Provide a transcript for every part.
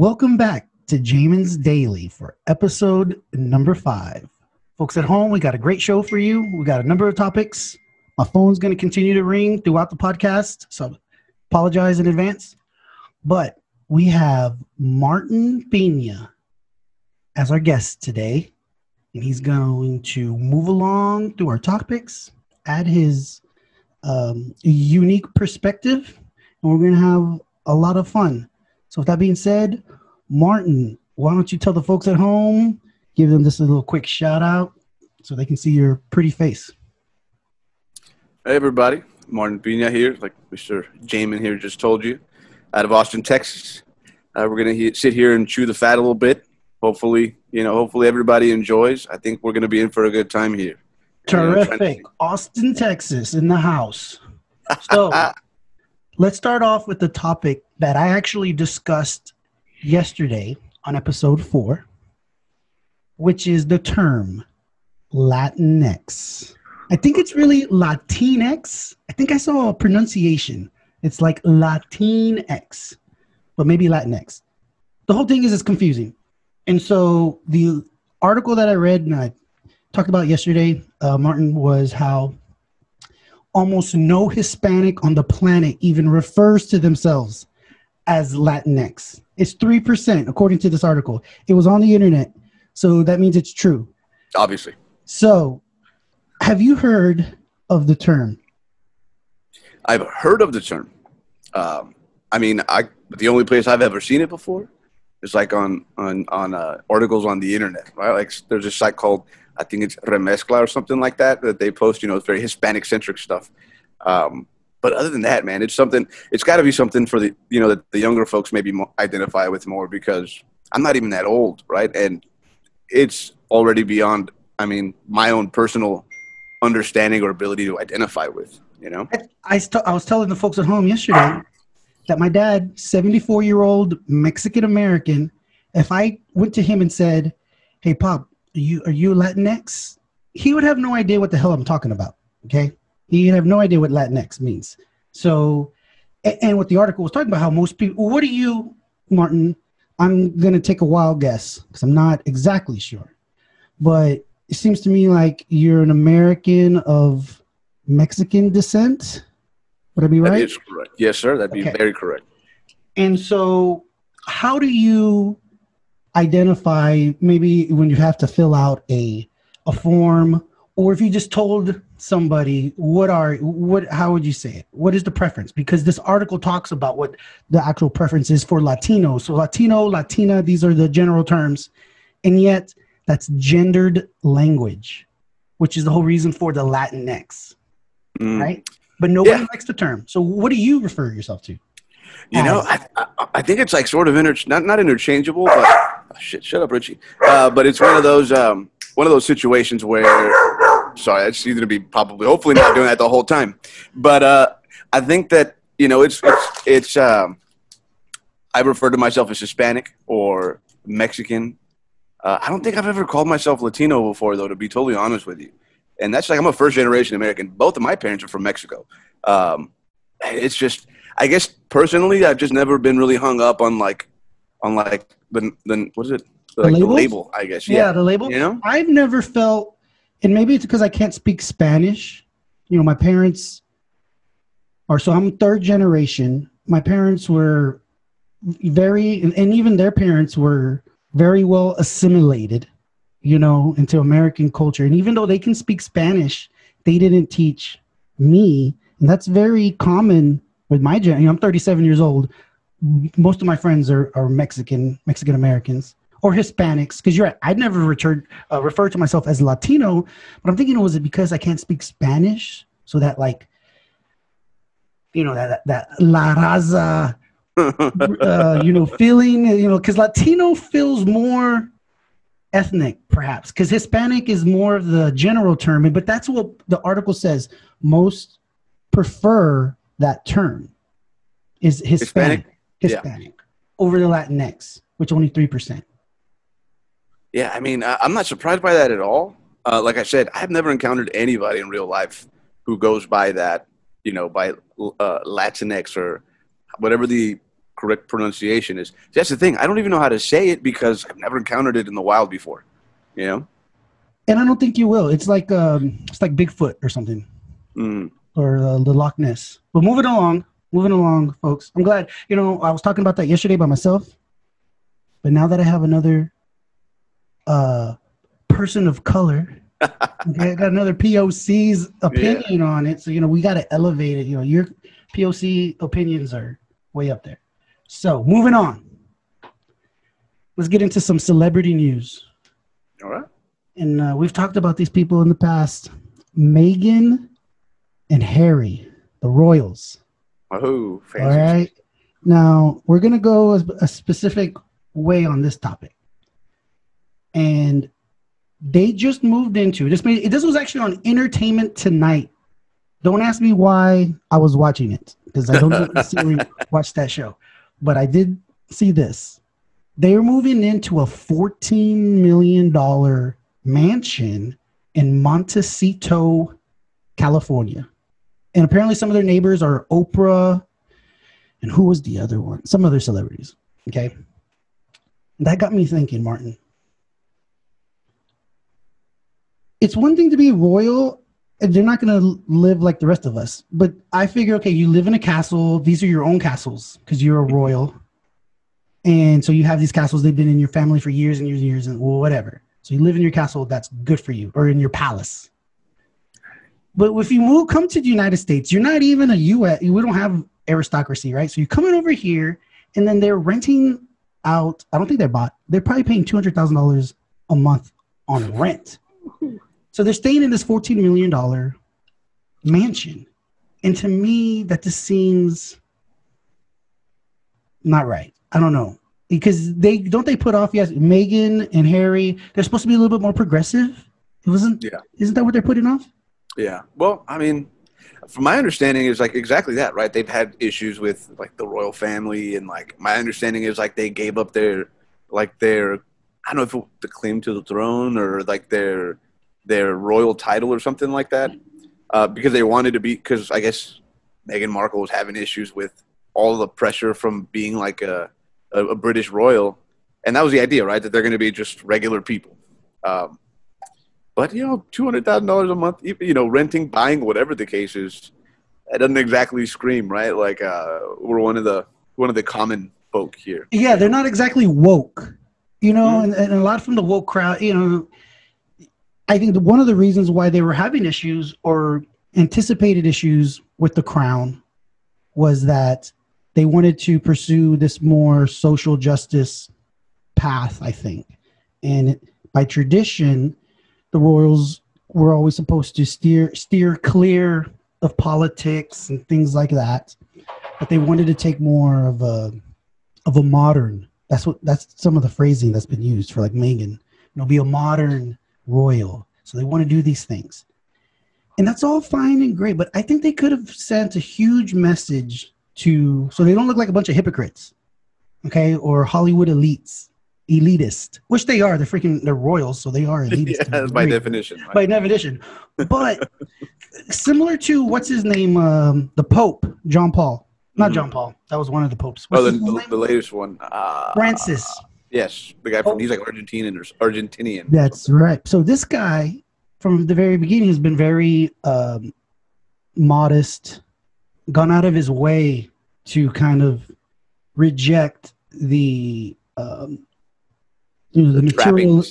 Welcome back to Jamin's Daily for episode number 5. Folks at home, we got a great show for you. We got a number of topics. My phone's going to continue to ring throughout the podcast, so apologize in advance. But we have Martin Pina as our guest today, and he's going to move along through our topics, add his unique perspective, and we're going to have a lot of fun. So with that being said, Martin, why don't you tell the folks at home, give them just a little quick shout out so they can see your pretty face. Hey everybody, Martin Pina here, like Mr. Jamin here just told you, out of Austin, Texas. We're going to sit here and chew the fat a little bit. Hopefully everybody enjoys. I think we're going to be in for a good time here. Terrific. Austin, Texas in the house. So let's start off with the topic that I actually discussed yesterday on episode 4, which is the term Latinx. I think it's really Latinx. I think I saw a pronunciation. It's like Latinx, but maybe Latinx. The whole thing is it's confusing. And so the article that I read and I talked about yesterday, Martin, was how almost no Hispanic on the planet even refers to themselves as Latinx. It's 3%, according to this article. It was on the internet, so that means it's true. Obviously. So, have you heard of the term? I've heard of the term. The only place I've ever seen it before is like on articles on the internet, right? Like there's a site called, I think it's Remezcla or something like that they post, it's very Hispanic centric stuff. But other than that, man, it's got to be something for the, that the younger folks maybe identify with more, because I'm not even that old, right? And it's already beyond, my own personal understanding or ability to identify with, I was telling the folks at home yesterday that my dad, 74-year-old Mexican-American, if I went to him and said, hey, Pop, are you Latinx? He would have no idea what the hell I'm talking about, okay? He'd have no idea what Latinx means. So, and what the article was talking about, how most people, what are you, Martin? I'm going to take a wild guess because I'm not exactly sure. But it seems to me like you're an American of Mexican descent. Would I be right? That is correct. Yes, sir. That'd be very correct. And so how do you identify, maybe when you have to fill out a form, or if you just told somebody, how would you say it? What is the preference? Because this article talks about what the actual preference is for Latinos. So Latino, Latina, these are the general terms. And yet that's gendered language, which is the whole reason for the Latinx, right? But nobody likes the term. So what do you refer yourself to? I think it's like sort of not interchangeable, but shut up, Richie. But it's one of those situations where, sorry, it's either to be hopefully not doing that the whole time. But I think that it's I refer to myself as Hispanic or Mexican. I don't think I've ever called myself Latino before, though, to be totally honest with you. And that's like, I'm a first generation American. Both of my parents are from Mexico. It's just, I guess personally, I've just never been really hung up on the what is it? The label, I guess. Yeah, the label. I've never felt, and maybe it's because I can't speak Spanish. My parents so I'm third generation. My parents were and even their parents were very well assimilated, into American culture. And even though they can speak Spanish, they didn't teach me. And that's very common with my generation. I'm 37 years old. Most of my friends are Mexican Americans or Hispanics. Because you're right, I'd never referred to myself as Latino. But I'm thinking, was it because I can't speak Spanish? So that that La Raza, feeling, because Latino feels more ethnic, perhaps, because Hispanic is more of the general term, but that's what the article says. Most prefer that term is Hispanic over the Latinx, which only 3%. Yeah, I'm not surprised by that at all. Like I said, I've never encountered anybody in real life who goes by that, by Latinx or whatever the correct pronunciation is. That's the thing. I don't even know how to say it because I've never encountered it in the wild before. You know? And I don't think you will. It's like Bigfoot or something, or the Loch Ness. But moving along, folks. I'm glad. You know, I was talking about that yesterday by myself, but now that I have another person of color, okay, I got another POC's opinion on it. So you know, we got to elevate it. You know, your POC opinions are way up there. So moving on, let's get into some celebrity news. All right. And we've talked about these people in the past. Meghan and Harry, the royals. Oh, fancy. All right. Now, we're going to go a specific way on this topic. And they just moved into this. This was actually on Entertainment Tonight. Don't ask me why I was watching it, because I don't necessarily watch that show. But I did see this. They are moving into a $14 million mansion in Montecito, California. And apparently some of their neighbors are Oprah, and who was the other one? Some other celebrities. Okay. That got me thinking, Martin. It's one thing to be royal, and they're not going to live like the rest of us. But I figure, okay, you live in a castle. These are your own castles because you're a royal. And so you have these castles. They've been in your family for years and years and years and whatever. So you live in your castle. That's good for you, or in your palace. But if you come to the United States, you're not even a U.S. We don't have aristocracy, right? So you're coming over here, and then they're renting out. I don't think they're bought. They're probably paying $200,000 a month on rent. So they're staying in this $14 million mansion. And to me, that just seems not right. I don't know. Because they put off, yes, Meghan and Harry, they're supposed to be a little bit more progressive. Isn't that what they're putting off? Yeah. Well, I mean, from my understanding is like exactly that, right? They've had issues with like the royal family, and like my understanding is like they gave up their I don't know if it, the claim to the throne or like their royal title or something like that, because they wanted to be, because I guess Meghan Markle was having issues with all the pressure from being like a British royal, and that was the idea, right? That they're going to be just regular people. But you know, $200,000 a month, you know, renting, buying, whatever the case is, that doesn't exactly scream, right? Like we're one of the common folk here. Yeah, they're not exactly woke, you know, and a lot from the woke crowd, you know. I think one of the reasons why they were having issues or anticipated issues with the crown was that they wanted to pursue this more social justice path, I think. And by tradition, the royals were always supposed to steer clear of politics and things like that. But they wanted to take more of a modern. That's some of the phrasing that's been used for like Meghan. You know, be a modern royal. So they want to do these things. And that's all fine and great, but I think they could have sent a huge message so they don't look like a bunch of hypocrites, okay, or Hollywood elitist, which they are. They're royals, so they are elitist. Yeah, that's by definition. Right? By definition. But similar to, what's his name, the Pope, John Paul. Not John Paul. That was one of the popes. The latest one. Francis. Yes, the guy he's like Argentinian. That's right. So this guy, from the very beginning, has been very modest, gone out of his way to kind of reject the the material,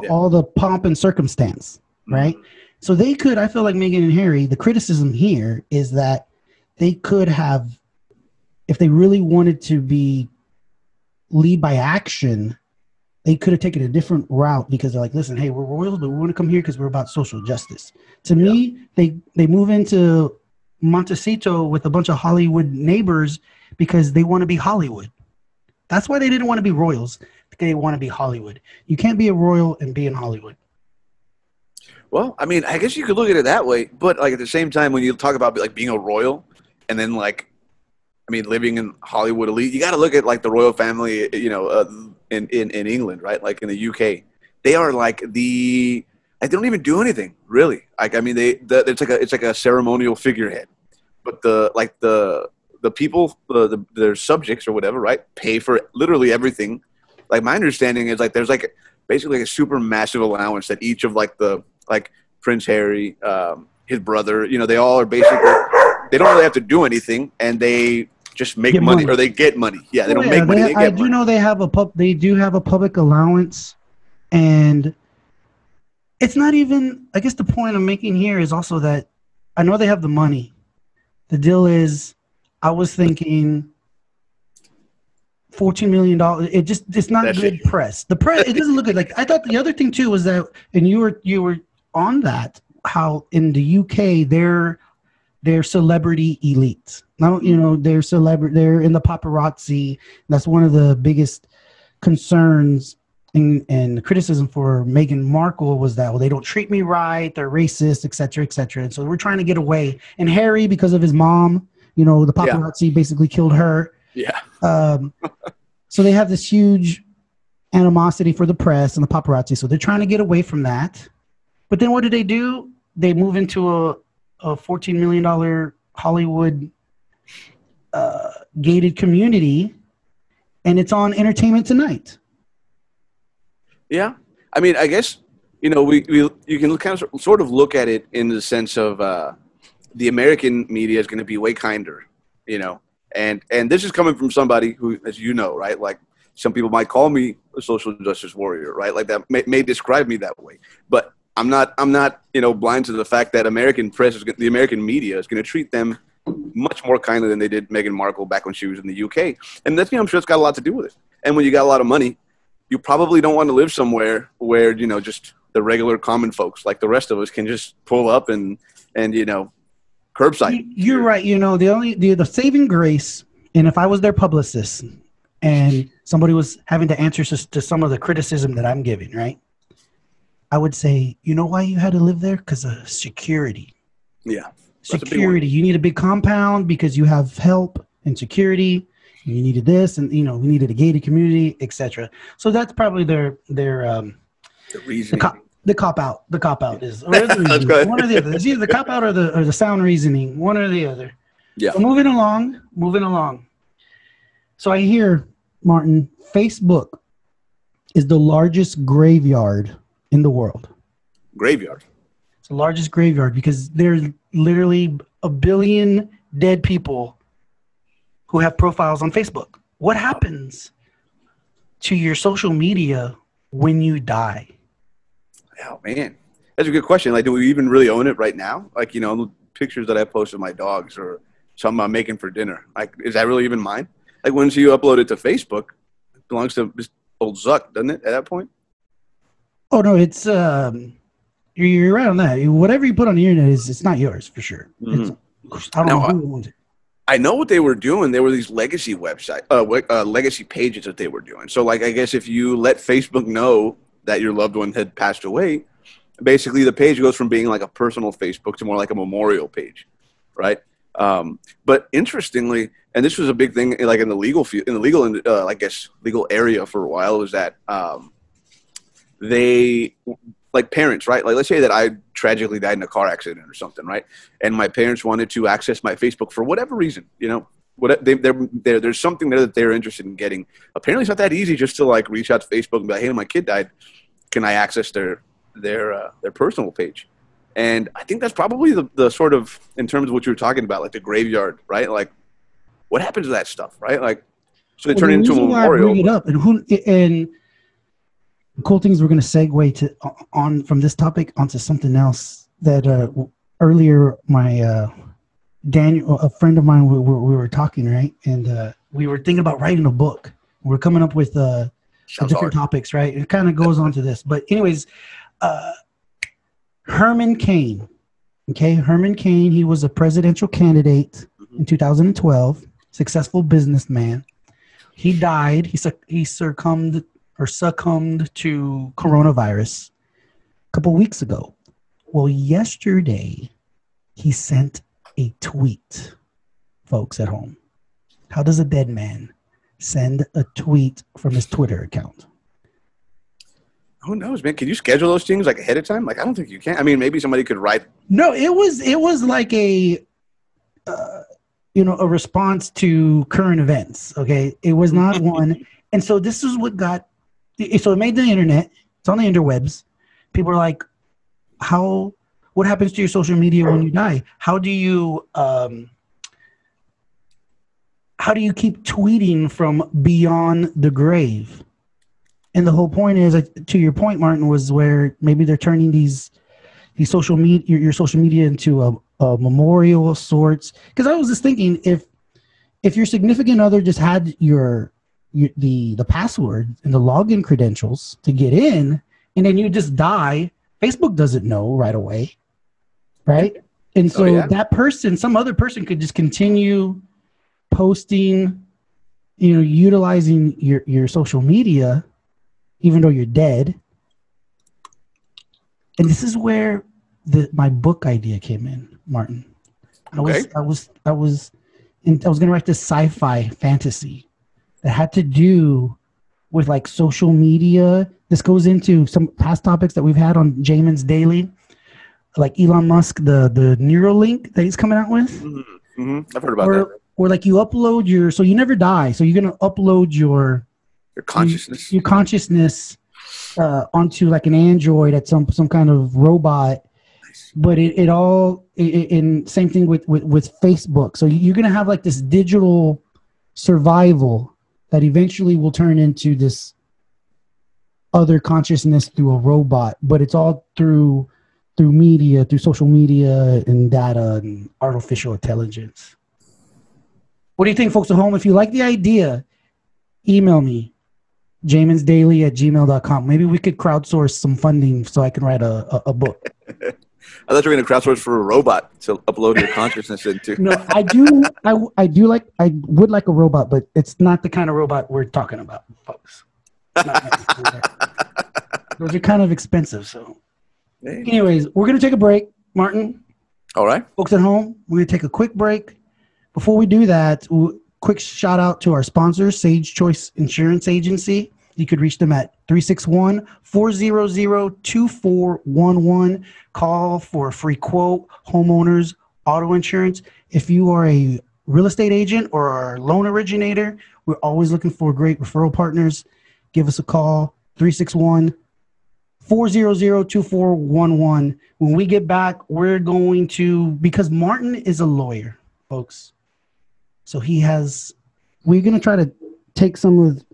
all the pomp and circumstance, right? So they could, I feel like Meghan and Harry, the criticism here is that they could have, if they really wanted to lead by action, they could have taken a different route, because they're like, listen, hey, we're royals, but we want to come here because we're about social justice. To me, they move into Montecito with a bunch of Hollywood neighbors because they want to be Hollywood. That's why they didn't want to be royals. They want to be Hollywood. You can't be a royal and be in Hollywood. Well, I mean, I guess you could look at it that way, but like at the same time, when you talk about like being a royal and then like, I mean, living in Hollywood elite, you got to look at like the royal family, in England, right? Like in the UK, they are like they don't even do anything really. Like, I mean, it's like a ceremonial figurehead, but the the people, their subjects or whatever, right, pay for literally everything. Like my understanding is like there's like basically like a super massive allowance that each of like Prince Harry, his brother, they all are basically, they don't really have to do anything, and they just make money, or they get money. Yeah, they don't make money. They get money. I do know they do have a public allowance, and it's not even. I guess the point I'm making here is also that I know they have the money. The deal is, I was thinking $14 million. It's not good press. The press, it doesn't look good. Like I thought the other thing too was that, and you were on that, how in the UK they're celebrity elite. Now, they're celebrity. They're in the paparazzi. That's one of the biggest concerns and criticism for Meghan Markle was that, well, they don't treat me right. They're racist, et cetera, et cetera. And so we're trying to get away. And Harry, because of his mom, the paparazzi basically killed her. Yeah. So they have this huge animosity for the press and the paparazzi. So they're trying to get away from that. But then what do? They move into a $14 million Hollywood gated community, and it's on Entertainment Tonight. Yeah. I mean, I guess, you can kind of sort of look at it in the sense of the American media is going to be way kinder, and this is coming from somebody who, as you know, right, like some people might call me a social justice warrior, right? Like that may describe me that way, but I'm not, blind to the fact that the American media is going to treat them much more kindly than they did Meghan Markle back when she was in the UK. And that's, I'm sure it's got a lot to do with it. And when you got a lot of money, you probably don't want to live somewhere where, just the regular common folks like the rest of us can just pull up and curbside. You're right. The saving grace, and if I was their publicist and somebody was having to answer to some of the criticism that I'm giving, right, I would say, you know why you had to live there? Because of security. Yeah. Security. You need a big compound because you have help and security. You needed this, and we needed a gated community, etc. So that's probably their the reasoning. The cop out. The cop out is one or the other. It's either the cop out or the sound reasoning. One or the other. Yeah. So moving along. So I hear, Martin, Facebook is the largest graveyard in the world. Graveyard. It's the largest graveyard because there's literally 1 billion dead people who have profiles on Facebook. What happens to your social media when you die? Oh, man. That's a good question. Like, do we even really own it right now? Like, the pictures that I post of my dogs or something I'm making for dinner. Like, is that really even mine? Like, once you upload it to Facebook, it belongs to old Zuck, doesn't it, at that point? Oh, no, it's you're right on that. Whatever you put on the internet it's not yours for sure. Mm-hmm. I don't know who owns it. I know what they were doing. There were these legacy legacy pages that they were doing. So, like, I guess if you let Facebook know that your loved one had passed away, basically the page goes from being like a personal Facebook to more like a memorial page, right? But interestingly, and this was a big thing, like in the legal field, legal area for a while, was that they, like parents, right? Like, let's say that I tragically died in a car accident or something, right? And my parents wanted to access my Facebook for whatever reason, there's something there that they're interested in getting. Apparently, it's not that easy just to like reach out to Facebook and be like, "Hey, my kid died. Can I access their personal page?" And I think that's probably the sort of, in terms of what you were talking about, like the graveyard, right? Like, what happens to that stuff, right? Like, so they turn it into a memorial. I bring it up, and the cool things we're going to segue on from this topic onto something else that earlier my Daniel, a friend of mine, we were talking, right? And we were thinking about writing a book. We're coming up with different topics, right? It kind of goes on to this. But anyways, Herman Cain. Okay, Herman Cain, he was a presidential candidate in 2012, successful businessman. He died. He succumbed to coronavirus a couple weeks ago. Well, yesterday, he sent a tweet, folks at home. How does a dead man send a tweet from his Twitter account? Who knows, man? Can you schedule those things like ahead of time? Like, I don't think you can. I mean, maybe somebody could write. No, it was like a a response to current events. Okay, it was not one. And so this is what got. So it made the internet. It's on the interwebs. People are like, how? What happens to your social media when you die? How do you keep tweeting from beyond the grave? And the whole point is, to your point, Martin, was where maybe they're turning these social media, your social media, into a memorial of sorts. Because I was just thinking, if your significant other just had the password and the login credentials to get in, and then you just die, Facebook doesn't know right away, right? And so that person, some other person, could just continue posting, utilizing your social media, even though you're dead. And this is where my book idea came in, Martin. I was going to write this sci-fi fantasy that had to do with like social media. This goes into some past topics that we've had on Jamin's Daily, like Elon Musk, the Neuralink that he's coming out with. Mm-hmm. I've heard about that. Or like you upload so you never die. So you're going to upload your consciousness, your consciousness onto like an android at some kind of robot. But it all in same thing with Facebook. So you're going to have like this digital survival that eventually will turn into this other consciousness through a robot, but it's all through media, through social media and data and artificial intelligence. What do you think, folks at home? If you like the idea, email me, jaminsdaily@gmail.com. Maybe we could crowdsource some funding so I can write a book. I thought you were going to crowdsource for a robot to upload your consciousness into. No, I would like a robot, but it's not the kind of robot we're talking about, folks. Those are kind of expensive. So, anyways, we're going to take a break, Martin. All right. Folks at home, we're going to take a quick break. Before we do that, quick shout out to our sponsor, Sage Choice Insurance Agency. You could reach them at 361-400-2411. Call for a free quote, homeowners, auto insurance. If you are a real estate agent or a loan originator, we're always looking for great referral partners. Give us a call, 361-400-2411. When we get back, we're going to, because Martin is a lawyer, folks. So we're going to try to take some of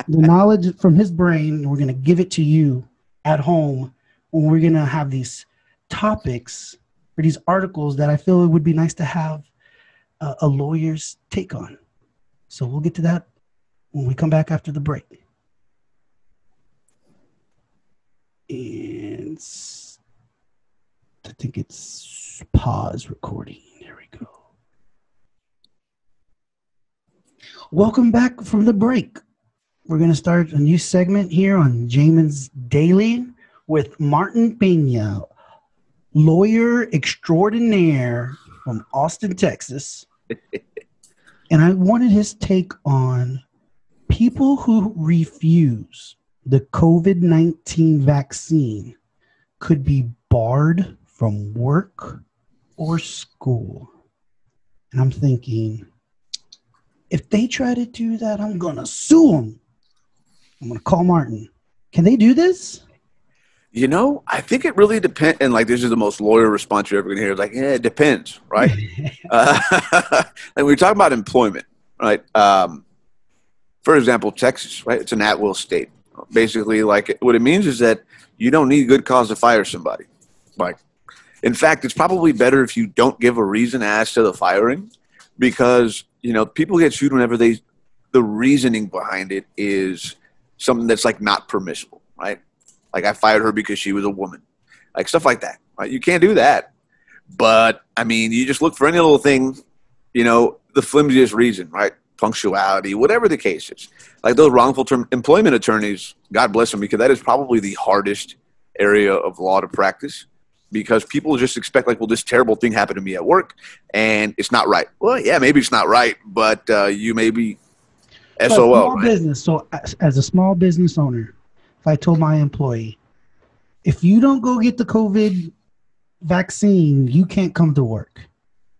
the knowledge from his brain, and we're going to give it to you at home when we're going to have these topics or these articles that I feel it would be nice to have a lawyer's take on. So we'll get to that when we come back after the break. And I think it's pause recording. There we go. Welcome back from the break. We're going to start a new segment here on Jamin's Daily with Martin Pina, lawyer extraordinaire from Austin, Texas. And I wanted his take on people who refuse the COVID-19 vaccine could be barred from work or school. And I'm thinking, if they try to do that, I'm going to sue them. I'm going to call Martin. Can they do this? I think it really depends. And like, this is the most lawyer response you're ever going to hear. Like, it depends, right? Like we're talking about employment, right? For example, Texas, right? It's an at-will state. Basically, like what it means is that you don't need good cause to fire somebody. Like, in fact, it's probably better if you don't give a reason as to the firing, because people get sued whenever the reasoning behind it is something that's like not permissible, right? Like I fired her because she was a woman, like stuff like that, right? You can't do that. But I mean, you just look for any little thing, the flimsiest reason, right? Punctuality, whatever the case is. Like those wrongful term employment attorneys, God bless them, because that is probably the hardest area of law to practice, because people just expect like, well, this terrible thing happened to me at work and it's not right. Well, yeah, maybe it's not right, but you may be SOL. Right? Business. So as a small business owner, if I told my employee, if you don't go get the COVID vaccine, you can't come to work.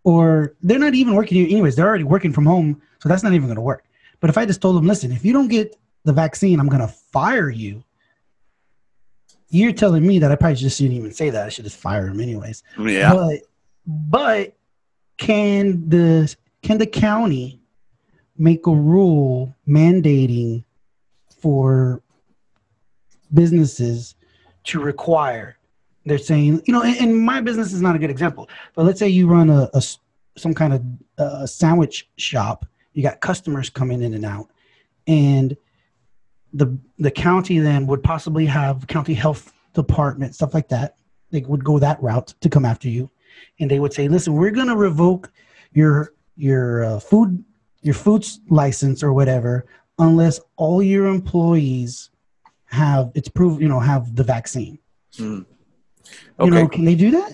or they're not even working here anyways. They're already working from home, so that's not even going to work. But if I just told them, listen, if you don't get the vaccine, I'm going to fire you. You're telling me that I probably just shouldn't even say that. I should just fire him anyways. Yeah. But can the county make a rule mandating for businesses to require? They're saying, and my business is not a good example, but let's say you run some kind of sandwich shop. You got customers coming in and out, and the county then would possibly have county health department, stuff like that. They would go that route to come after you, and they would say, listen, we're going to revoke your food license or whatever unless all your employees have the vaccine. Okay. Can they do that?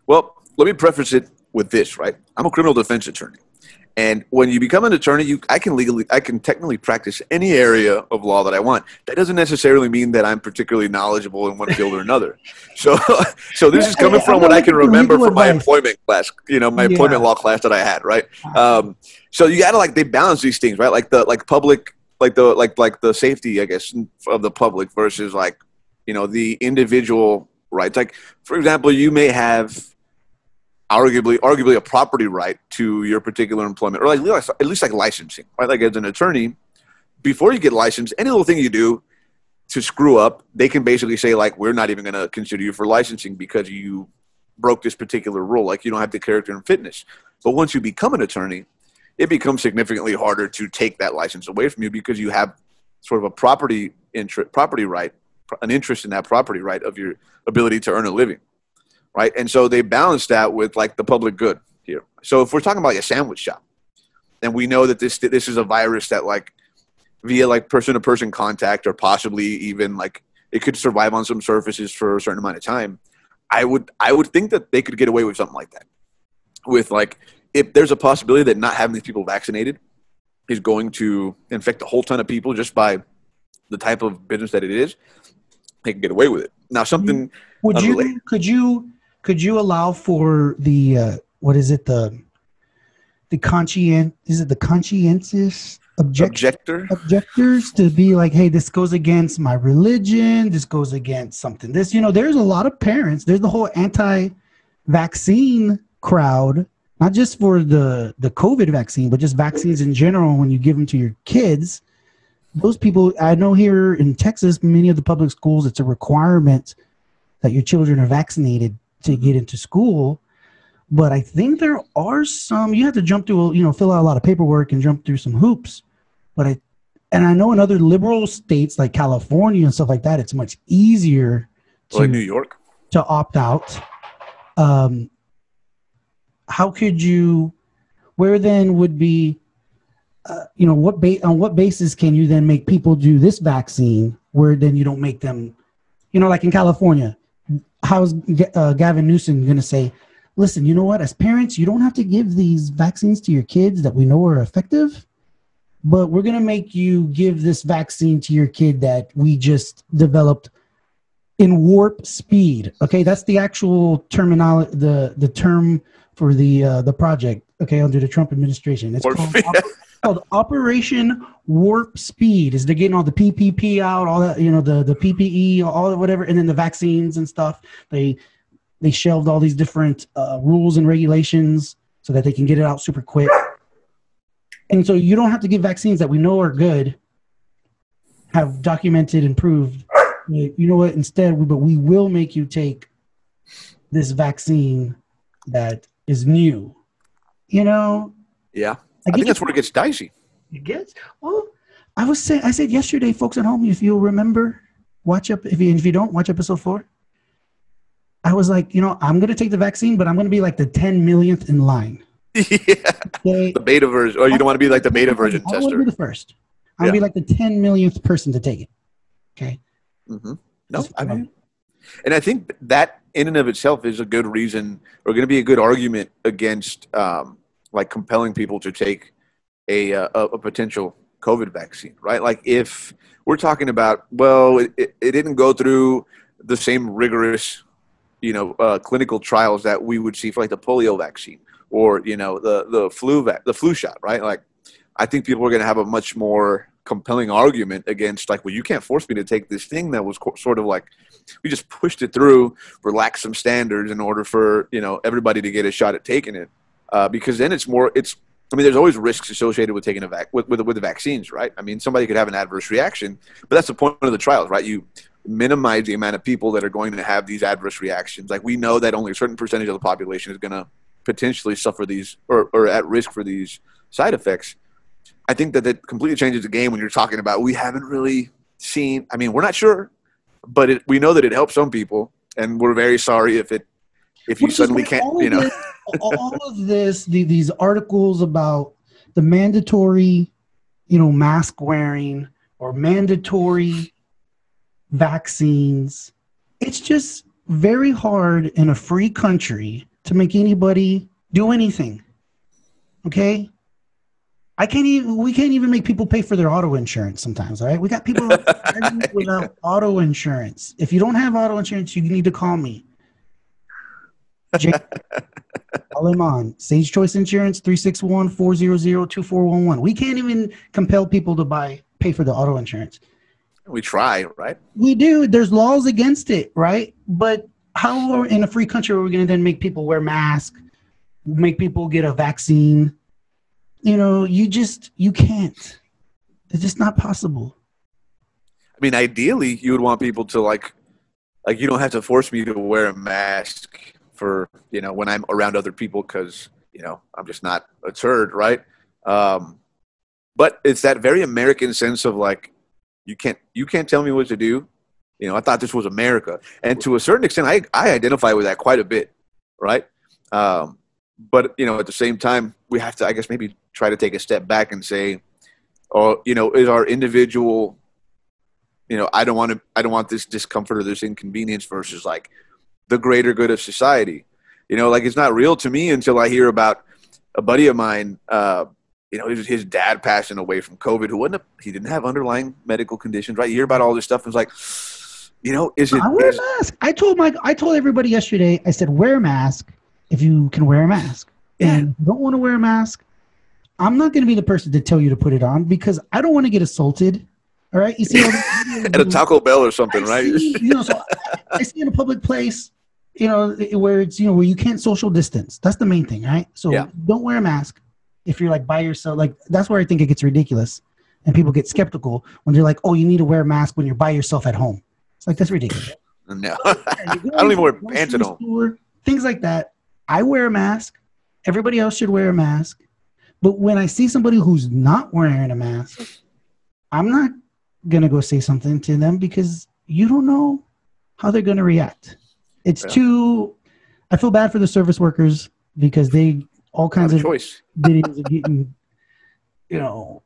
Well, let me preface it with this, right? I'm a criminal defense attorney. And when you become an attorney, I can technically practice any area of law that I want. That doesn't necessarily mean that I'm particularly knowledgeable in one field or another. So this is coming from what I can remember from my employment class, my employment law class that I had, right? So you gotta they balance these things, right? Like the safety, I guess, of the public versus the individual rights. Like, for example, you may have arguably a property right to your particular employment, or at least licensing, right? Like, as an attorney, before you get licensed, any little thing you do to screw up, they can basically say, we're not even going to consider you for licensing because you broke this particular rule. Like, you don't have the character and fitness. But once you become an attorney, it becomes significantly harder to take that license away from you because you have sort of a property right, an interest in that property right of your ability to earn a living. Right. And so they balance that with the public good here. So if we're talking about a sandwich shop, and we know that this is a virus that via person to person contact, or possibly even it could survive on some surfaces for a certain amount of time, I would think that they could get away with something like that. With if there's a possibility that not having these people vaccinated is going to infect a whole ton of people just by the type of business that it is, they can get away with it. Now, something could you allow for the conscientious objectors to be hey, this goes against my religion, this goes against something, there's a lot of parents, there's the whole anti-vaccine crowd, not just for the COVID vaccine, but just vaccines in general. When you give them to your kids, those people, I know here in Texas, many of the public schools, it's a requirement that your children are vaccinated to get into school. But I think there are some, you have to jump through, fill out a lot of paperwork and jump through some hoops. But I know in other liberal states like California and stuff like that, it's much easier like New York to opt out. How could you, where then would be, on what basis can you then make people do this vaccine where then you don't make them, like in California? How's Gavin Newsom going to say, listen, you know what? As parents, you don't have to give these vaccines to your kids that we know are effective, but we're going to make you give this vaccine to your kid that we just developed in warp speed. Okay, that's the actual terminology, the term for the project. Okay, under the Trump administration, it's called Operation Warp Speed. Is they're getting all the PPP out, all that, the PPE, all whatever, and then the vaccines and stuff. They shelved all these different rules and regulations so that they can get it out super quick. And so you don't have to give vaccines that we know are good, have documented and proved. You know what? Instead, we will make you take this vaccine that is new. Yeah. I think that's where it gets dicey. It gets, well, I said yesterday, folks at home, if you'll remember, if you don't, watch episode 4. I was like, I'm going to take the vaccine, but I'm going to be the 10 millionth in line. Yeah. Okay? The beta version. Or you don't want to be the beta version tester. I want to be the first. I'm going to be the 10 millionth person to take it. Okay. Mm-hmm. No, and I think that in and of itself is a good reason, or going to be a good argument against compelling people to take a potential COVID vaccine, right? If we're talking about, well, it didn't go through the same rigorous clinical trials that we would see for like the polio vaccine or, the flu shot, right? Like, I think people are going to have a much more compelling argument against like, well, you can't force me to take this thing that was sort of like, we just pushed it through, relaxed some standards in order for, everybody to get a shot at taking it. Because then there's always risks associated with taking with the vaccines, right? I mean, somebody could have an adverse reaction, but that's the point of the trials, right? You minimize the amount of people that are going to have these adverse reactions. Like, we know that only a certain percentage of the population is going to potentially suffer these or at risk for these side effects. I think that completely changes the game when you're talking about, we haven't really seen, I mean, we're not sure, but we know that it helps some people, and we're very sorry if you suddenly can't, all of this, these articles about the mandatory, mask wearing or mandatory vaccines, it's just very hard in a free country to make anybody do anything. Okay? We can't even make people pay for their auto insurance sometimes, all right? We got people without auto insurance. If you don't have auto insurance, you need to call me. Call him on Sage Choice Insurance, 361-400-2411. We can't even compel people to pay for the auto insurance. We try, right? We do. There's laws against it, right? But how in a free country are we going to then make people wear masks, make people get a vaccine? You can't. It's just not possible. I mean, ideally, you would want people to like you don't have to force me to wear a mask for, when I'm around other people because, I'm just not a turd, right? But it's that very American sense of like, you can't tell me what to do. I thought this was America. And to a certain extent, I identify with that quite a bit, right? But, at the same time, we have to, I guess, maybe try to take a step back and say, is our individual, I don't want this discomfort or this inconvenience versus like the greater good of society. Like, it's not real to me until I hear about a buddy of mine, his dad passing away from COVID, he didn't have underlying medical conditions, right? You hear about all this stuff and it's like, I wear a mask. I told everybody yesterday, I said, wear a mask if you can wear a mask. Yeah. And if you don't want to wear a mask, I'm not going to be the person to tell you to put it on because I don't want to get assaulted. All right. You see, at a Taco Bell or something, right? So I see in a public place, where it's, where you can't social distance. That's the main thing, right? So Don't wear a mask if you're like by yourself. Like, that's where I think it gets ridiculous and people get skeptical when they're like, oh, you need to wear a mask when you're by yourself at home. It's like, that's ridiculous. No, I don't even wear pants at home. Things like that. I wear a mask. Everybody else should wear a mask. But when I see somebody who's not wearing a mask, I'm not going to go say something to them because you don't know how they're going to react. I feel bad for the service workers because all kinds of videos of getting,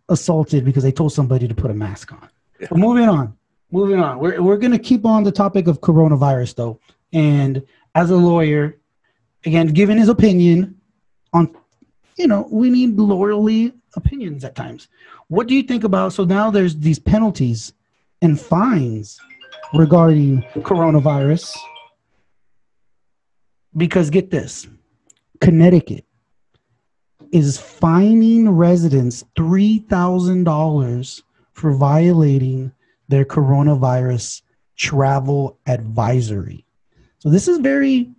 assaulted because they told somebody to put a mask on. Yeah. But moving on. We're going to keep on the topic of coronavirus though. And as a lawyer, again, giving his opinion on, we need lawyerly opinions at times. What do you think about, so now there's these penalties and fines regarding coronavirus because get this, Connecticut is fining residents $3,000 for violating their coronavirus travel advisory. So this is very,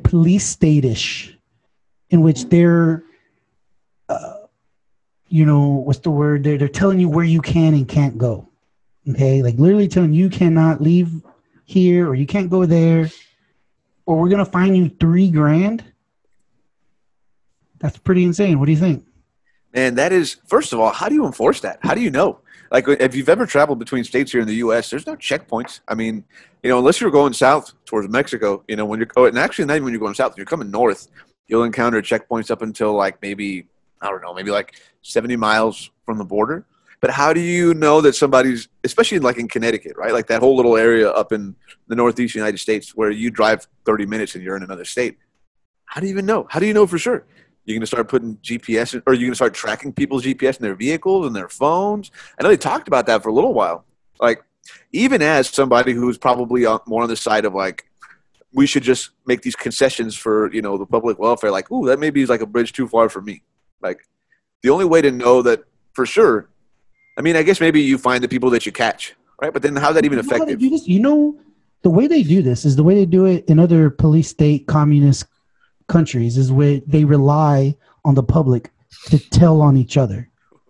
police state-ish, in which they're, what's the word? They're telling you where you can and can't go. Okay, like literally telling you cannot leave here or you can't go there, or we're gonna fine you $3,000. That's pretty insane. What do you think? Man, that is, first of all, how do you enforce that? How do you know? Like, if you've ever traveled between states here in the U.S., there's no checkpoints. I mean, unless you're going south towards Mexico, when you're, and actually not even when you're going south, when you're coming north, you'll encounter checkpoints up until like maybe like 70 miles from the border. But how do you know that somebody's, especially like in Connecticut, right? Like that whole little area up in the Northeast United States where you drive 30 minutes and you're in another state. How do you even know? How do you know for sure? You're going to start putting GPS, or you're going to start tracking people's GPS in their vehicles and their phones. I know they talked about that for a little while. Like, even as somebody who's probably more on the side of like, we should just make these concessions for, the public welfare. Like, ooh, that maybe is like a bridge too far for me. Like, the only way to know that for sure, I mean, I guess maybe you find the people that you catch, right? But then how's that even effective? How they do this? The way they do this is the way they do it in other police state communist countries is where they rely on the public to tell on each other.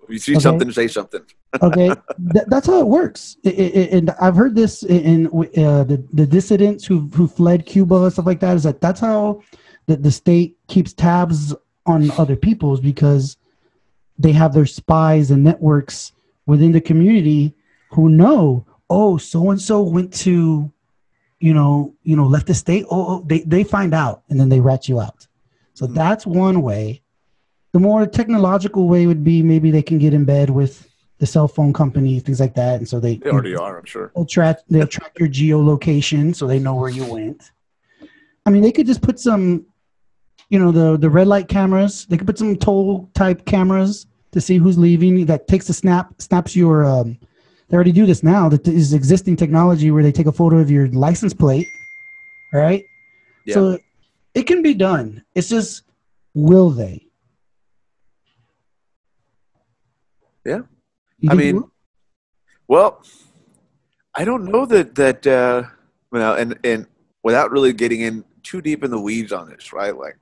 You see something, say something. Okay, that's how it works. And I've heard this in the dissidents who fled Cuba and stuff like that. Is that's how the state keeps tabs on other people's, because they have their spies and networks within the community who know, oh, so and so went to, left the state. They find out, and then they rat you out. So that's one way. The more technological way would be maybe they can get in bed with the cell phone company, things like that, and so they already are, I'm sure. They'll track your geolocation, so they know where you went. I mean, they could just put some, the red light cameras. They could put some toll type cameras to see who's leaving. That takes a snaps your. They already do this now. That is existing technology where they take a photo of your license plate, right? Yeah. So it can be done. It's just, will they? Yeah. I mean, well, I don't know that and without really getting in too deep in the weeds on this, right? Like,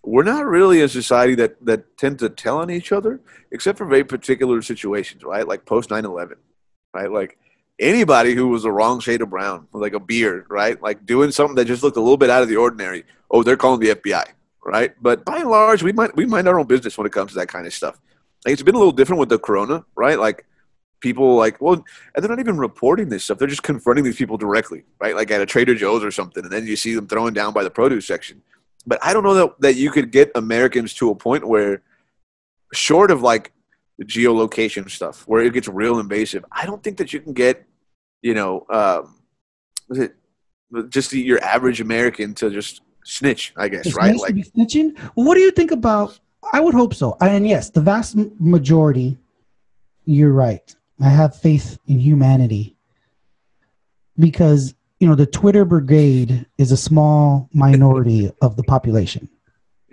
we're not really a society that tends to tell on each other, except for very particular situations, right? Like post 9/11, right? Like anybody who was the wrong shade of brown, like a beard, right? Like doing something that just looked a little bit out of the ordinary. Oh, they're calling the FBI, right? But by and large, we mind our own business when it comes to that kind of stuff. Like, it's been a little different with the corona, right? Like, people and they're not even reporting this stuff. They're just confronting these people directly, right? Like at a Trader Joe's or something, and then you see them throwing down by the produce section. But I don't know that you could get Americans to a point where, short of like the geolocation stuff, where it gets real invasive, I don't think that you can get, your average American to just snitch, I guess, right? Nice, like, to be snitching. Well, what do you think about? I would hope so. And yes, the vast majority, you're right. I have faith in humanity, because, the Twitter brigade is a small minority of the population.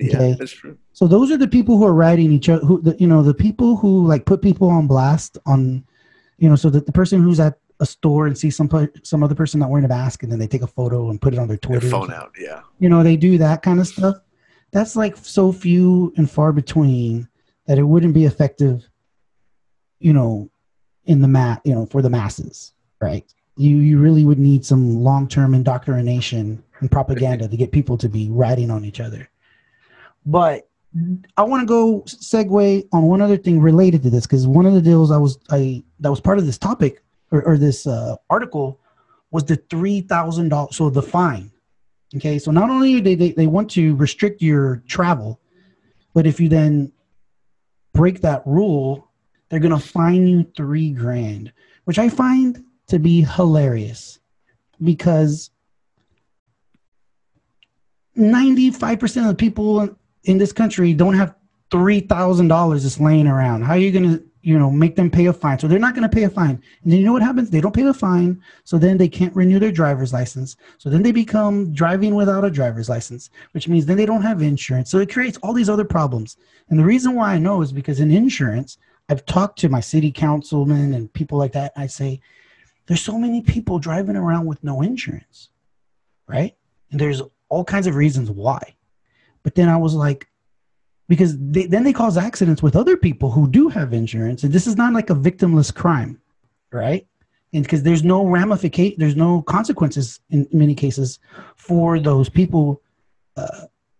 Okay? Yeah, that's true. So those are the people who are writing each other, the people who like put people on blast on, so that the person who's at a store and sees some other person not wearing a mask, and then they take a photo and put it on their Twitter. Their phone out, yeah. They do that kind of stuff. That's like so few and far between that it wouldn't be effective, in the for the masses, right? You really would need some long-term indoctrination and propaganda to get people to be ratting on each other. But I want to go segue on one other thing related to this, because one of the deals that was part of this topic or this article was the $3,000. So the fine. Okay, so not only they want to restrict your travel, but if you then break that rule, they're going to fine you $3,000, which I find to be hilarious, because 95% of the people in this country don't have $3,000 just laying around. How are you going to, make them pay a fine? So they're not going to pay a fine. And then you know what happens? They don't pay the fine. So then they can't renew their driver's license. So then they become driving without a driver's license, which means then they don't have insurance. So it creates all these other problems. And the reason why I know is because in insurance, I've talked to my city councilmen and people like that. I say, there's so many people driving around with no insurance, right? And there's all kinds of reasons why. But then I was like, because then they cause accidents with other people who do have insurance. And this is not like a victimless crime, right? And because there's no ramification, there's no consequences in many cases for those people,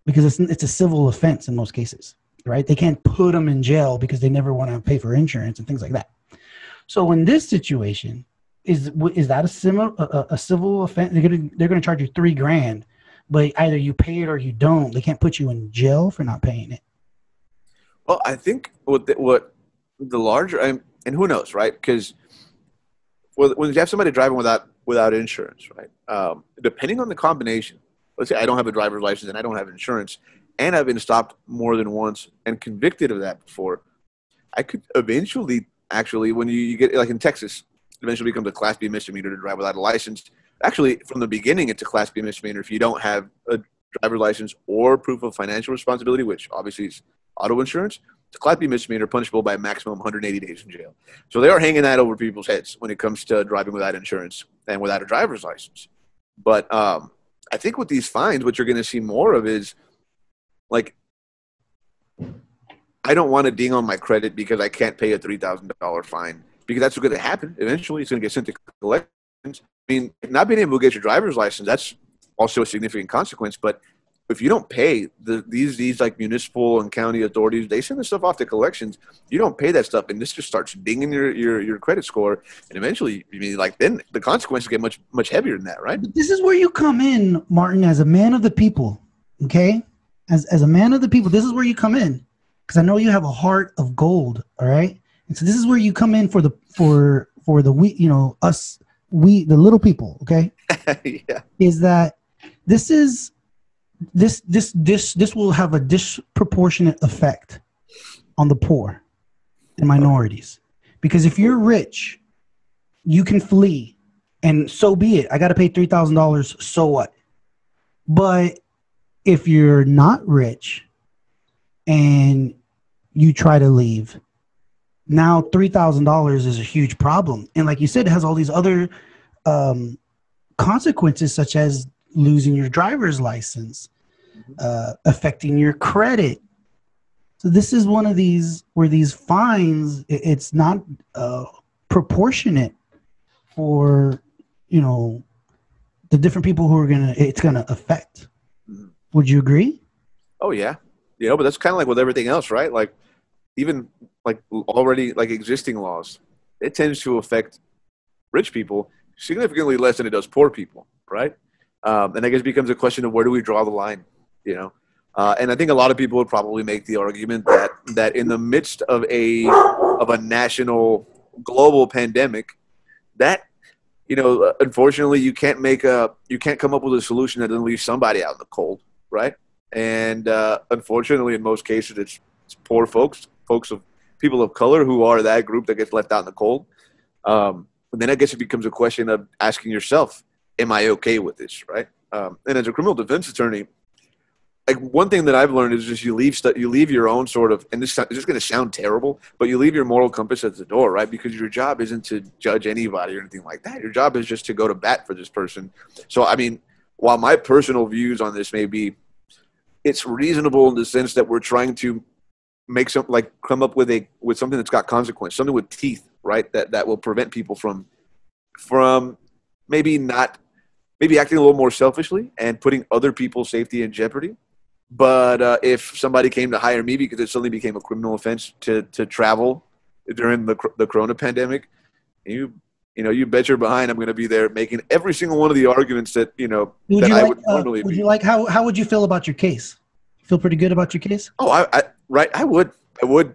because it's a civil offense in most cases, right? They can't put them in jail because they never want to pay for insurance and things like that. So in this situation, is that a civil offense? They're gonna charge you $3,000, but either you pay it or you don't. They can't put you in jail for not paying it. Well, I think what the larger, and who knows, right? Because when you have somebody driving without insurance, right? Depending on the combination, let's say I don't have a driver's license and I don't have insurance, and I've been stopped more than once and convicted of that before, I could eventually, actually, when you get, like in Texas, eventually becomes a Class B misdemeanor to drive without a license. Actually, from the beginning, it's a Class B misdemeanor if you don't have a driver's license or proof of financial responsibility, which obviously is auto insurance. It's a Class B misdemeanor punishable by a maximum 180 days in jail. So they are hanging that over people's heads when it comes to driving without insurance and without a driver's license. But I think with these fines, what you're going to see more of is, like, I don't want to ding on my credit because I can't pay a $3,000 fine, because that's what's going to happen. Eventually, it's going to get sent to collections. I mean, not being able to get your driver's license, that's also a significant consequence. But if you don't pay, these like municipal and county authorities, they send this stuff off to collections. You don't pay that stuff, and this just starts dinging your credit score. And eventually, I mean, like, then the consequences get much heavier than that, right? But this is where you come in, Martin, as a man of the people, okay? As a man of the people, this is where you come in, because I know you have a heart of gold, all right? And so this is where you come in for the we, you know, us, we, the little people, okay? Yeah. Is that this will have a disproportionate effect on the poor and minorities. Because if you're rich, you can flee, and so be it. I got to pay $3,000, so what? But if you're not rich and you try to leave, now $3,000 is a huge problem. And like you said, it has all these other consequences, such as losing your driver's license, affecting your credit. So this is one of these where these fines, it's not proportionate for, you know, the different people who are it's gonna affect. Would you agree? Oh yeah, you know, but that's kind of like with everything else, right? Like, even like already like existing laws, it tends to affect rich people significantly less than it does poor people, right? And I guess it becomes a question of where do we draw the line, you know? And I think a lot of people would probably make the argument that in the midst of a national global pandemic, that, you know, unfortunately you can't come up with a solution that doesn't leave somebody out in the cold, right? And unfortunately, in most cases, it's poor people of color who are that group that gets left out in the cold. And then I guess it becomes a question of asking yourself, am I okay with this, right? And as a criminal defense attorney, like, one thing that I've learned is just you leave your own sort of, and this is going to sound terrible, but you leave your moral compass at the door, right? Because your job isn't to judge anybody or anything like that. Your job is just to go to bat for this person. So, I mean, while my personal views on this may be, it's reasonable in the sense that we're trying to make come up with something that's got consequence, something with teeth, right? That will prevent people from maybe acting a little more selfishly and putting other people's safety in jeopardy. But if somebody came to hire me because it suddenly became a criminal offense to travel during the Corona pandemic, you bet your behind I'm going to be there making every single one of the arguments that, you know, that I would normally be. How would you feel about your case? Feel pretty good about your case? Oh, I would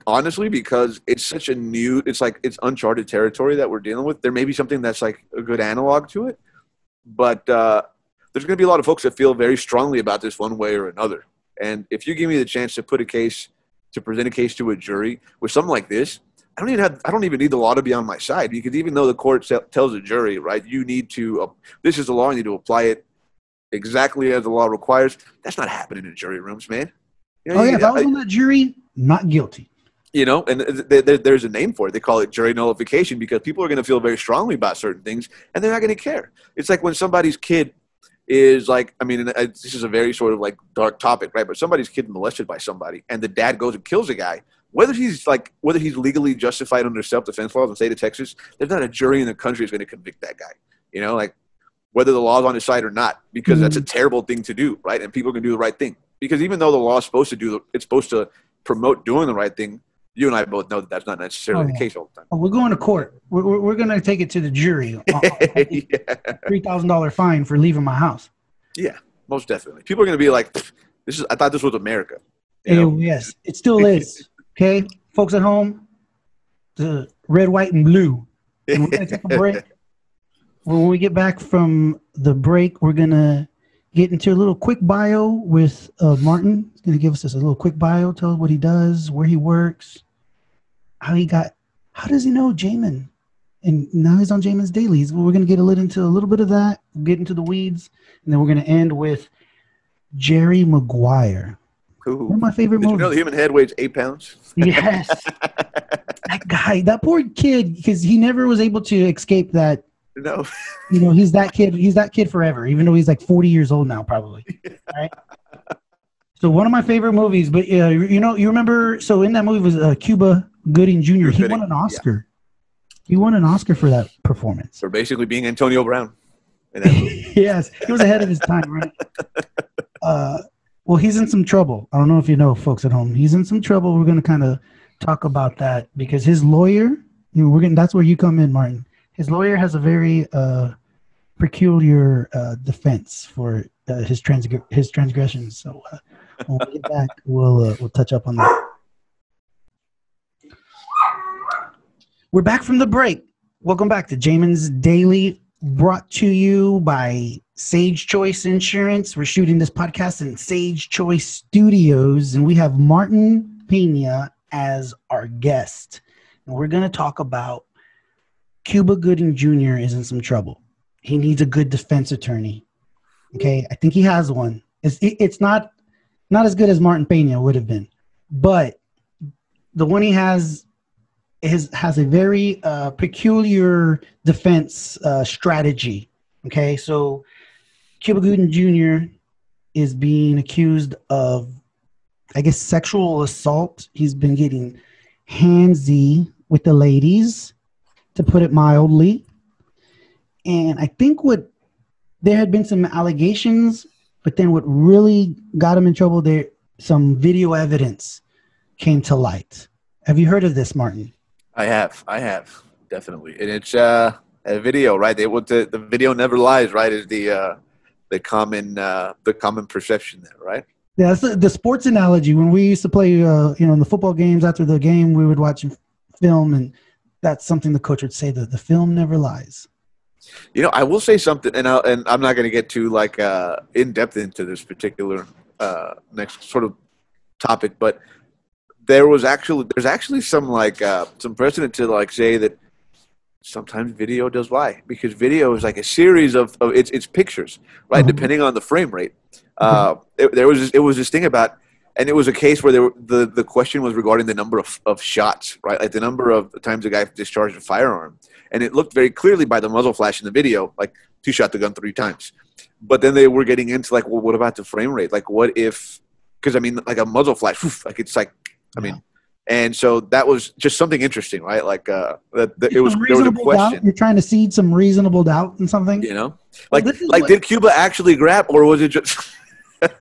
honestly, because it's such it's uncharted territory that we're dealing with. There may be something that's like a good analog to it, but there's going to be a lot of folks that feel very strongly about this one way or another. And if you give me the chance to present a case to a jury with something like this, I don't even need the law to be on my side, because even though the court tells the jury, right, you need to, this is the law, you need to apply it exactly as the law requires. That's not happening in jury rooms, man. You know, if I was on that jury, not guilty. You know, and there's a name for it. They call it jury nullification, because people are going to feel very strongly about certain things, and they're not going to care. It's like when somebody's kid is like, I mean, this is a very sort of like dark topic, right? But somebody's kid molested by somebody, and the dad goes and kills a guy. Whether he's legally justified under self-defense laws in the state of Texas, there's not a jury in the country that's going to convict that guy. You know, like, whether the law's on his side or not, because that's a terrible thing to do, right? And people can do the right thing, because even though the law is supposed to promote doing the right thing, you and I both know that that's not necessarily the case all the time. We're going to court. We're going to take it to the jury. $3,000 fine for leaving my house. Yeah, most definitely. People are going to be like, I thought this was America. You know? Yes, it still is. Okay, folks at home, the red, white, and blue. And we're going to take a break. When we get back from the break, we're going to get into a little quick bio with Martin. He's going to give us a little quick bio, tell us what he does, where he works, how does he know Jamin? And now he's on Jamin's Dailies. We're going to get into a little bit of that, get into the weeds, and then we're going to end with Jerry Maguire. Ooh. One of my favorite Did movies. you know the human head weighs 8 pounds? Yes. That guy, that poor kid, because he never was able to escape that. No. He's that kid. He's that kid forever, even though he's like 40 years old now, probably. Right? So one of my favorite movies, but you remember, so in that movie was Cuba Gooding Jr. He won an Oscar. Yeah. He won an Oscar for that performance. For basically being Antonio Brown. Yes, he was ahead of his time, right? Well, he's in some trouble. I don't know if you know, folks at home. He's in some trouble. We're going to kind of talk about that because his lawyer, that's where you come in, Martin. His lawyer has a very peculiar defense for his transgressions. So when we get back, we'll touch up on that. We're back from the break. Welcome back to Jamin's Daily, brought to you by Sage Choice Insurance. We're shooting this podcast in Sage Choice Studios, and we have Martin Pina as our guest. And we're going to talk about Cuba Gooding Jr. is in some trouble. He needs a good defense attorney. Okay, I think he has one. It's not as good as Martin Pena would have been, but the one he has a very peculiar defense strategy. Okay, so Cuba Gooding Jr. is being accused of, I guess, sexual assault. He's been getting handsy with the ladies, to put it mildly. And I think there had been some allegations, but then what really got him in trouble, some video evidence came to light. Have you heard of this, Martin? I have, definitely. And it's a video, right? The video never lies, right? Is the common perception there, right? Yeah, that's the sports analogy. When we used to play, in the football games, after the game, we would watch film, and that's something the coach would say, that the film never lies. I will say something, and I'm not going to get too in depth into this particular next sort of topic, but there's actually some precedent to say that sometimes video does lie, because video is like a series of it's pictures, right? Mm-hmm. Depending on the frame rate. It was this thing about. And it was a case where the question was regarding the number of shots, right? Like the number of times the guy discharged a firearm. And it looked very clearly by the muzzle flash in the video, like he shot the gun 3 times. But then they were getting into well, what about the frame rate? Like what if – because, like a muzzle flash, and so that was just something interesting, right? There was a question. Doubt? You're trying to seed some reasonable doubt in something? Did Cuba actually grab, or was it just –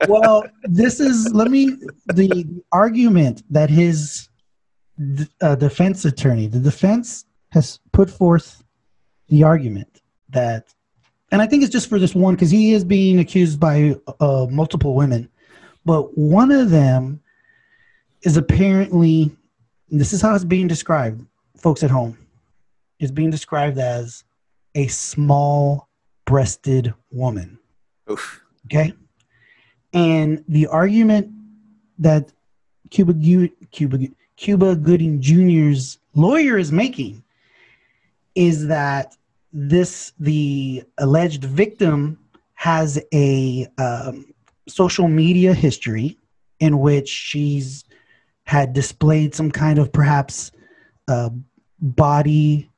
Well, the argument that his defense attorney, the defense has put forth the argument that, and I think it's just for this one, because he is being accused by multiple women, but one of them is apparently, this is how it's being described, folks at home, is being described as a small-breasted woman. Oof. Okay? And the argument that Cuba Gooding Jr.'s lawyer is making is that the alleged victim has a social media history in which she's had displayed some kind of perhaps body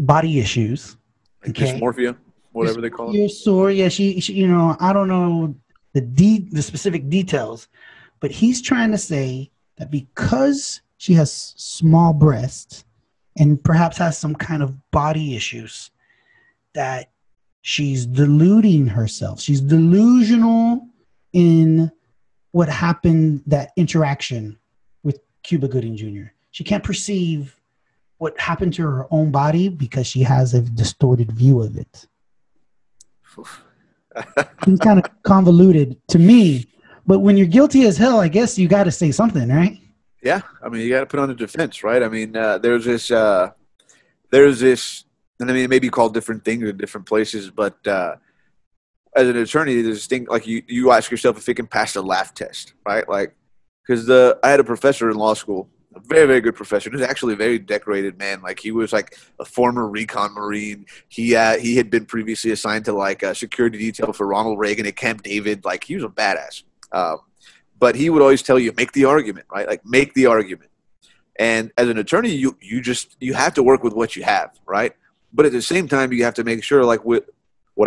issues. Okay? Dysmorphia. Whatever they call it. Sore, yeah, she I don't know the specific details, but he's trying to say that because she has small breasts and perhaps has some kind of body issues, that she's deluding herself. She's delusional in what happened, that interaction with Cuba Gooding Jr. She can't perceive what happened to her own body because she has a distorted view of it. It's kind of convoluted to me, but when you're guilty as hell, I guess you got to say something, right? Yeah, you got to put on the defense, right? There's this, and it may be called different things in different places, but as an attorney, there's this thing you ask yourself if it can pass the laugh test, right? Because I had a professor in law school A very, very good professor. He was actually a very decorated man. Like, he was like a former recon Marine. He had been previously assigned to like a security detail for Ronald Reagan at Camp David. Like, he was a badass. But he would always tell you, make the argument, right? Like, make the argument. And as an attorney, you have to work with what you have, right? But at the same time, you have to make sure, like, what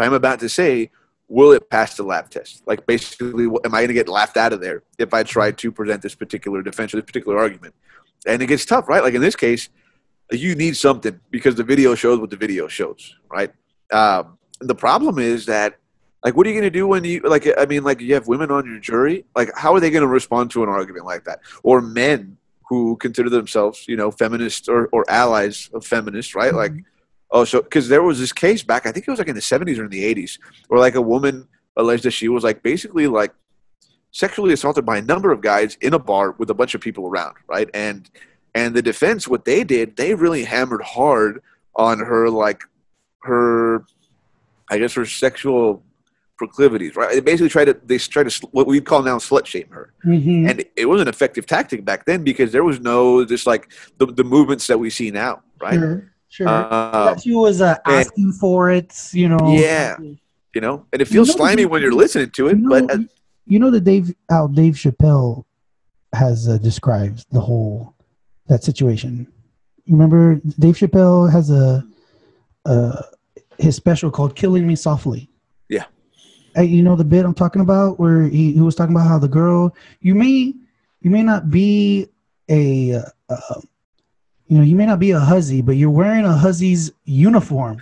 I'm about to say, will it pass the lab test? Like, basically, am I going to get laughed out of there if I try to present this particular defense or this particular argument? And it gets tough, right? Like, in this case, you need something because the video shows what the video shows, right? The problem is that, like, what are you going to do when you, like, I mean, like, you have women on your jury? Like, how are they going to respond to an argument like that? Or men who consider themselves, you know, feminists or allies of feminists, right? Like, oh, so because there was this case back, I think it was like in the 70s or in the 80s, where like a woman alleged that she was like basically like sexually assaulted by a number of guys in a bar with a bunch of people around, right? And the defense, what they did, they really hammered hard on her, like her, I guess her sexual proclivities, right? They basically tried to what we call now slut shame her, and it was an effective tactic back then because there was no just like the movements that we see now, right? Sure. That she was asking for it, you know. Yeah, you know, and it feels slimy when you're listening to it, but you know that Dave Chappelle has described that situation. You remember Dave Chappelle has his special called "Killing Me Softly." Yeah. You know the bit I'm talking about where he was talking about how the girl, you may not be a you may not be a hussy, but you're wearing a hussy's uniform.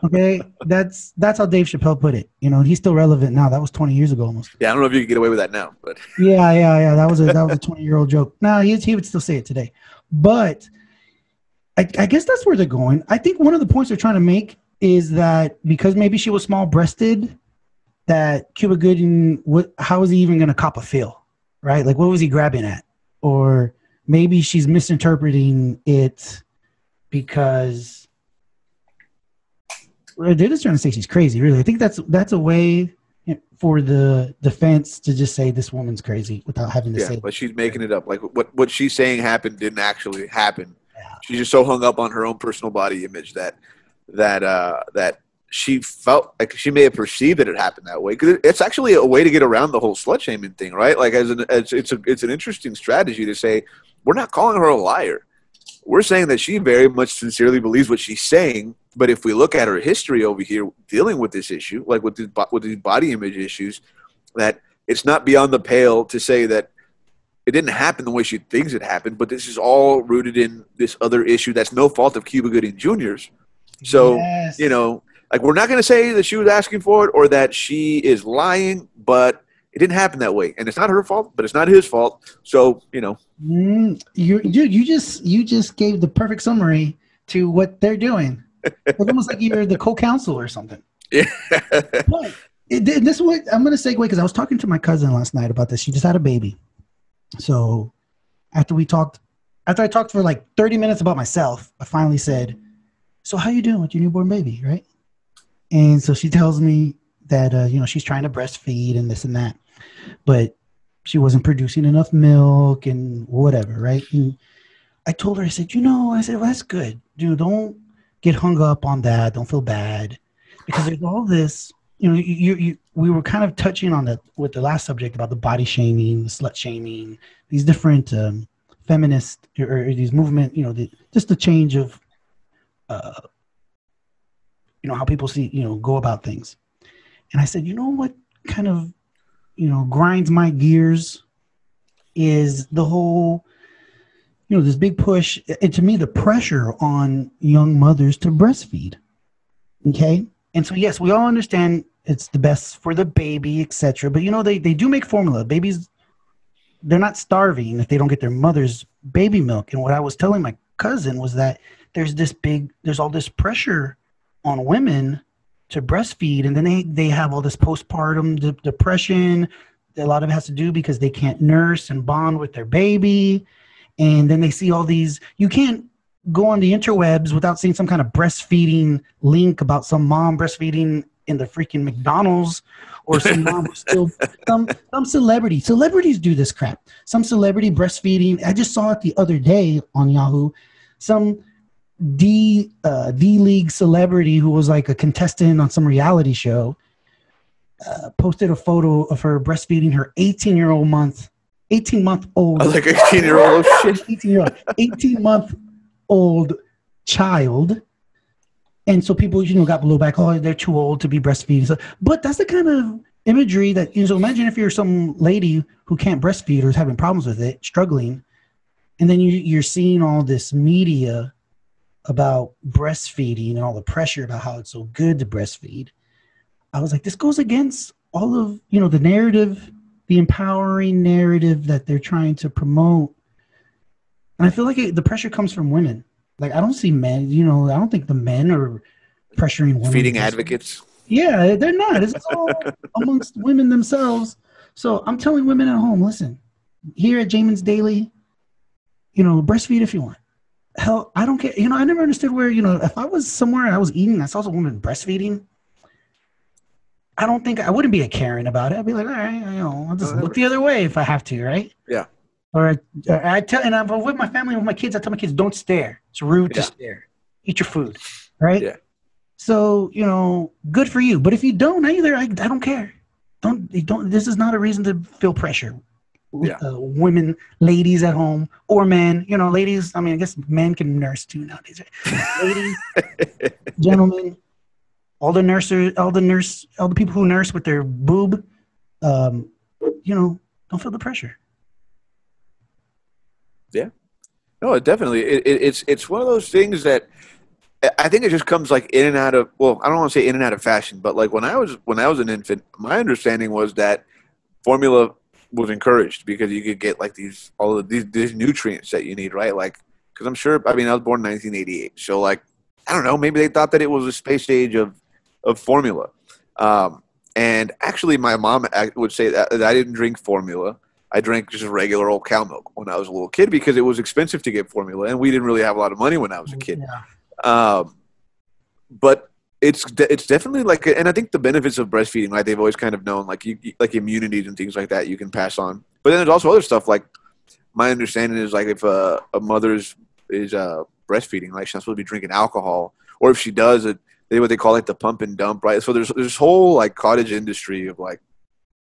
Okay, that's how Dave Chappelle put it. You know, he's still relevant now. That was 20 years ago almost. Yeah, I don't know if you can get away with that now, but yeah. That was a 20-year-old joke. No, he would still say it today. But I guess that's where they're going. I think one of the points they're trying to make is that because maybe she was small-breasted, that Cuba Gooding, how is he even going to cop a feel, right? Like, what was he grabbing at? Or maybe she's misinterpreting it because they're just trying to say she's crazy, really. I think that's a way for the defense to just say this woman's crazy without having to say it. But she's making it up. Like, what she's saying happened didn't actually happen. Yeah. She's just so hung up on her own personal body image that she felt like she may have perceived that it happened that way. Because it's actually a way to get around the whole slut shaming thing, right? Like, it's an interesting strategy to say, we're not calling her a liar. We're saying that she very much sincerely believes what she's saying. But if we look at her history over here dealing with this issue, like with these body image issues, that it's not beyond the pale to say that it didn't happen the way she thinks it happened, but this is all rooted in this other issue that's no fault of Cuba Gooding Jr.'s. So, yes. You know, like, we're not going to say that she was asking for it or that she is lying, but it didn't happen that way. And it's not her fault, but it's not his fault. So, you know. You just gave the perfect summary to what they're doing. It's almost like you're the co-counsel or something. Yeah. But this is what I'm going to segue, because I was talking to my cousin last night about this. She just had a baby. So after I talked for like 30 minutes about myself, I finally said, so how you doing with your newborn baby, right? And so she tells me that, she's trying to breastfeed and this and that, but she wasn't producing enough milk and whatever, right? And I told her, I said, well, that's good. Dude, don't get hung up on that. Don't feel bad. Because there's all this, we were kind of touching on that with the last subject about the body shaming, the slut shaming, these different feminist or these movement, just the change of, how people see, go about things. And I said, what kind of, grinds my gears is the whole, this big push, and to me, the pressure on young mothers to breastfeed. Okay. And so, yes, we all understand it's the best for the baby, etc. But, they do make formula. Babies, they're not starving if they don't get their mother's baby milk. And what I was telling my cousin was that there's all this pressure on women to breastfeed, and then they have all this postpartum depression. A lot of it has to do because they can't nurse and bond with their baby. And then they see all these, you can't go on the interwebs without seeing some kind of breastfeeding link about some mom breastfeeding in the freaking McDonald's, or some mom who's still some celebrities do this crap. Some celebrity breastfeeding. I just saw it the other day on Yahoo. Some D League celebrity who was like a contestant on some reality show posted a photo of her breastfeeding her 18-month-old. I was like 18-year-old. Oh shit. 18-month-old child. And so people, got blow back. Oh, they're too old to be breastfeeding. So, but that's the kind of imagery that, so imagine if you're some lady who can't breastfeed or is having problems with it, struggling, and then you're seeing all this media about breastfeeding and all the pressure about how it's so good to breastfeed. I was like, this goes against all of, the narrative, the empowering narrative that they're trying to promote. And I feel like the pressure comes from women. Like, I don't see men, I don't think the men are pressuring women. Feeding advocates. Yeah, they're not. It's all amongst women themselves. So I'm telling women at home, listen, here at Jamin's Daily, breastfeed if you want. Hell, I don't care. I never understood where, if I was somewhere and I was eating, I saw some woman breastfeeding, I don't think I wouldn't be a Karen about it. I'd be like, all right, I'll just look the other way if I have to, right? Yeah. Or I tell, and I'm with my family, with my kids, I tell my kids, don't stare. It's rude to stare. Eat your food, right? Yeah. So, good for you. But if you don't either, I don't care. Don't. This is not a reason to feel pressure. Yeah. Women, ladies at home, or men. Ladies. I mean, I guess men can nurse too nowadays. Right? Ladies, gentlemen, all the people who nurse with their boob. Don't feel the pressure. Yeah. No, definitely. It's one of those things that I think it just comes like in and out of, well, I don't want to say in and out of fashion, but like when I was an infant, my understanding was that formula was encouraged because you could get like these nutrients that you need, right? Like, because I'm sure, I was born in 1988, so like, I don't know, maybe they thought that it was a space age of formula. And actually, my mom would say that I didn't drink formula. I drank just regular old cow milk when I was a little kid because it was expensive to get formula, and we didn't really have a lot of money when I was a kid. Yeah. But it's definitely like, and I think the benefits of breastfeeding, right? They've always kind of known like like immunities and things like that you can pass on. But then there's also other stuff like my understanding is like if a mother is breastfeeding, like she's not supposed to be drinking alcohol, or if she does, what they call like the pump and dump, right? So there's this whole like cottage industry of like,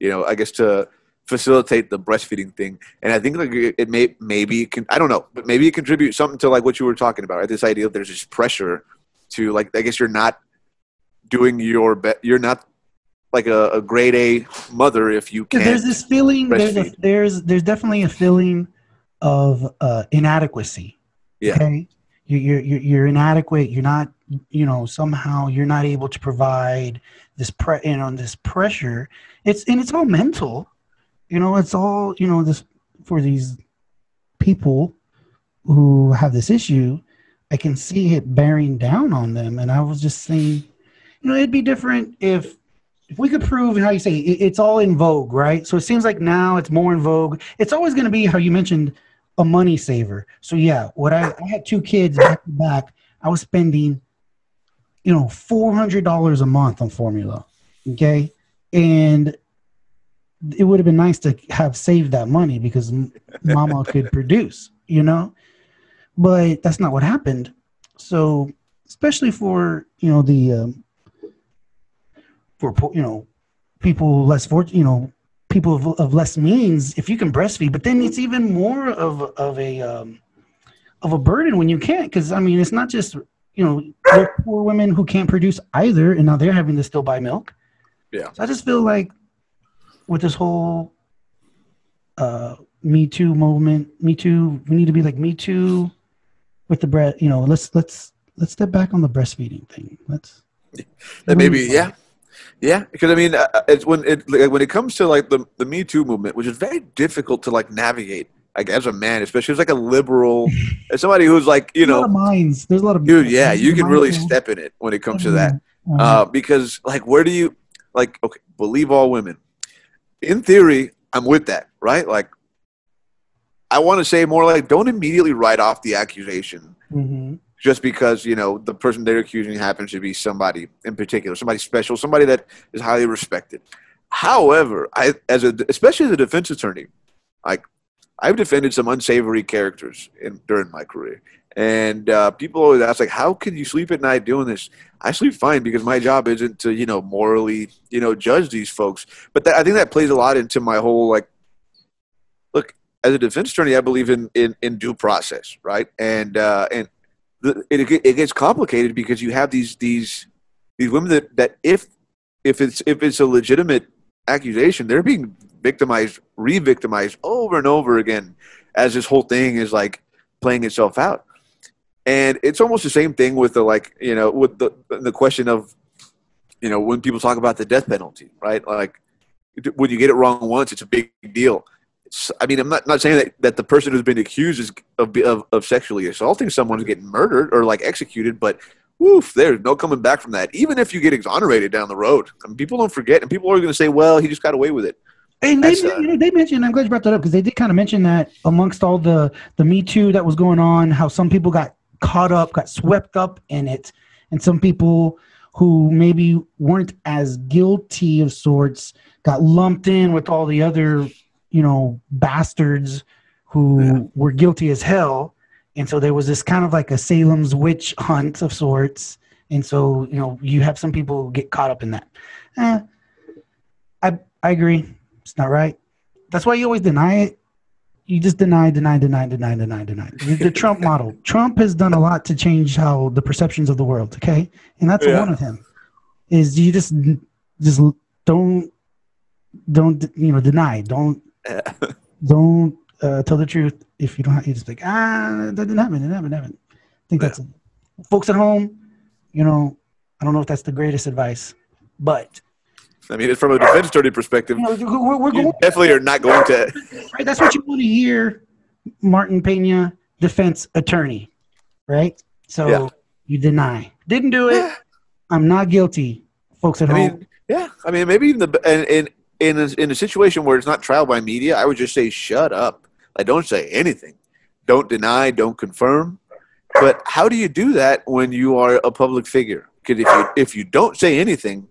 I guess to facilitate the breastfeeding thing. And I think like it maybe I don't know, but maybe it contributes something to like what you were talking about, right? This idea that there's this pressure to like, I guess you're not doing your best. You're not like a grade A mother if you can't. There's this feeling, there's definitely a feeling of inadequacy. Yeah. Okay? You're inadequate. You're not, somehow you're not able to provide this this pressure. It's all mental. It's all, this for these people who have this issue. I can see it bearing down on them. And I was just saying, it'd be different if we could prove how you say it's all in vogue, right? So it seems like now it's more in vogue. It's always going to be how you mentioned a money saver. So yeah, I had 2 kids back to back. I was spending, $400 a month on formula. Okay. And it would have been nice to have saved that money because mama could produce, but that's not what happened. So especially for, people less fortunate, people of less means, if you can breastfeed, but then it's even more of a burden when you can't. Cause it's not just, there are poor women who can't produce either. And now they're having to still buy milk. Yeah. So I just feel like, with this whole Me Too movement, we need to be like Me Too with the breast. Let's step back on the breastfeeding thing. Yeah. Because it's when it comes to like the Me Too movement, which is very difficult to like navigate, like as a man, especially as like a liberal, as somebody who's like There's a lot of minds. There's a lot of dude. Yeah, you can really step in it when it comes to that, because like where do you like? Okay, believe all women. In theory, I'm with that, right? Like, I want to say more like, don't immediately write off the accusation. Mm-hmm. just because, you know, the person they're accusing happens to be somebody in particular, somebody special, somebody that is highly respected. However, especially as a defense attorney, like, I've defended some unsavory characters during my career. And people always ask, like, how can you sleep at night doing this? I sleep fine because my job isn't to, you know, morally, you know, judge these folks. But I think that plays a lot into my whole, like, look, as a defense attorney, I believe in due process, right? And it gets complicated because you have these women that if it's a legitimate accusation, they're being victimized, re-victimized over and over again as this whole thing is like playing itself out. And it's almost the same thing with the, like, you know, with the question of, you know, when people talk about the death penalty, right? Like, when you get it wrong once, it's a big deal. I mean, I'm not saying that the person who's been accused of sexually assaulting someone is getting murdered or like executed, but woof, there's no coming back from that. Even if you get exonerated down the road, I mean, people don't forget, and people are going to say, "Well, he just got away with it." And they mentioned, I'm glad you brought that up, because they did kind of mention that amongst all the Me Too that was going on, how some people got caught up, got swept up in it, and some people who maybe weren't as guilty of sorts got lumped in with all the other, you know, bastards who were guilty as hell. And so there was this kind of like a Salem's witch hunt of sorts. And so, you know, you have some people get caught up in that. I agree. It's not right. That's why you always deny it. You just deny. The Trump model. Trump has done a lot to change how the perceptions of the world, okay? And that's one of him. Is you just don't, you know, deny. Don't tell the truth if you don't. You just like, that didn't happen. I think that's it. Folks at home, you know, I don't know if that's the greatest advice, but I mean, it's from a defense attorney perspective. You know, we're going, definitely are not going to. Right, that's what you want to hear, Martin Pina, defense attorney, right? So you deny, didn't do it. I'm not guilty, folks at home. I mean, maybe even in a situation where it's not trial by media, I would just say shut up. Like, don't say anything, don't deny, don't confirm. But how do you do that when you are a public figure? Because if you don't say anything,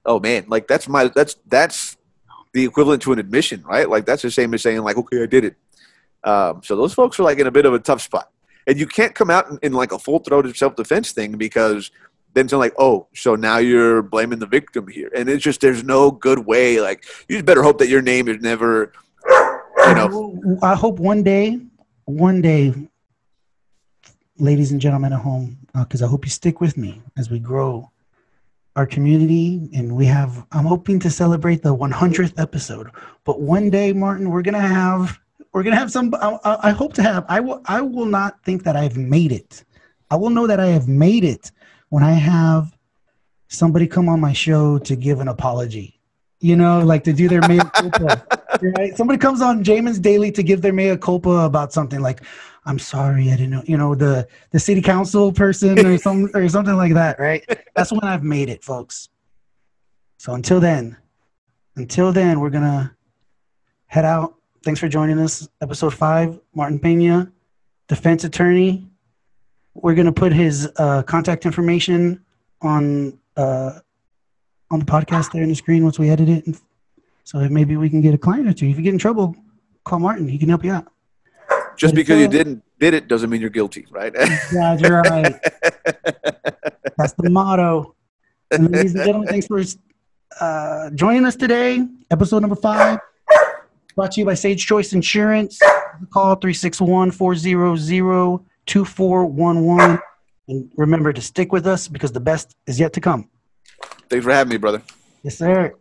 oh man, like that's the equivalent to an admission, right? Like that's the same as saying like, okay, I did it. So those folks are like in a bit of a tough spot, and you can't come out in like a full-throated self-defense thing, because then it's like, oh, so now you're blaming the victim here, and it's just there's no good way. Like, you just better hope that your name is never, you know. I hope one day, ladies and gentlemen at home, because I hope you stick with me as we grow our community, and I'm hoping to celebrate the 100th episode. But one day, Martin, we're gonna have some. I hope to have. I will not think that I've made it. I will know that I have made it when I have somebody come on my show to give an apology. You know, like to do their mea culpa. Right? Somebody comes on Jamin's Daily to give their mea culpa about something, like, I'm sorry, I didn't know, you know, the city council person or something like that, right? That's when I've made it, folks. So until then, we're going to head out. Thanks for joining us. Episode 5, Martin Pena, defense attorney. We're going to put his contact information on the podcast there on the screen once we edit it. So that maybe we can get a client or two. If you get in trouble, call Martin. He can help you out. Just because you did it doesn't mean you're guilty, right? Yeah, you're right. That's the motto. And ladies and gentlemen, thanks for joining us today. Episode number 5, brought to you by Sage Choice Insurance. Call 361-400-2411. And remember to stick with us, because the best is yet to come. Thanks for having me, brother. Yes, sir.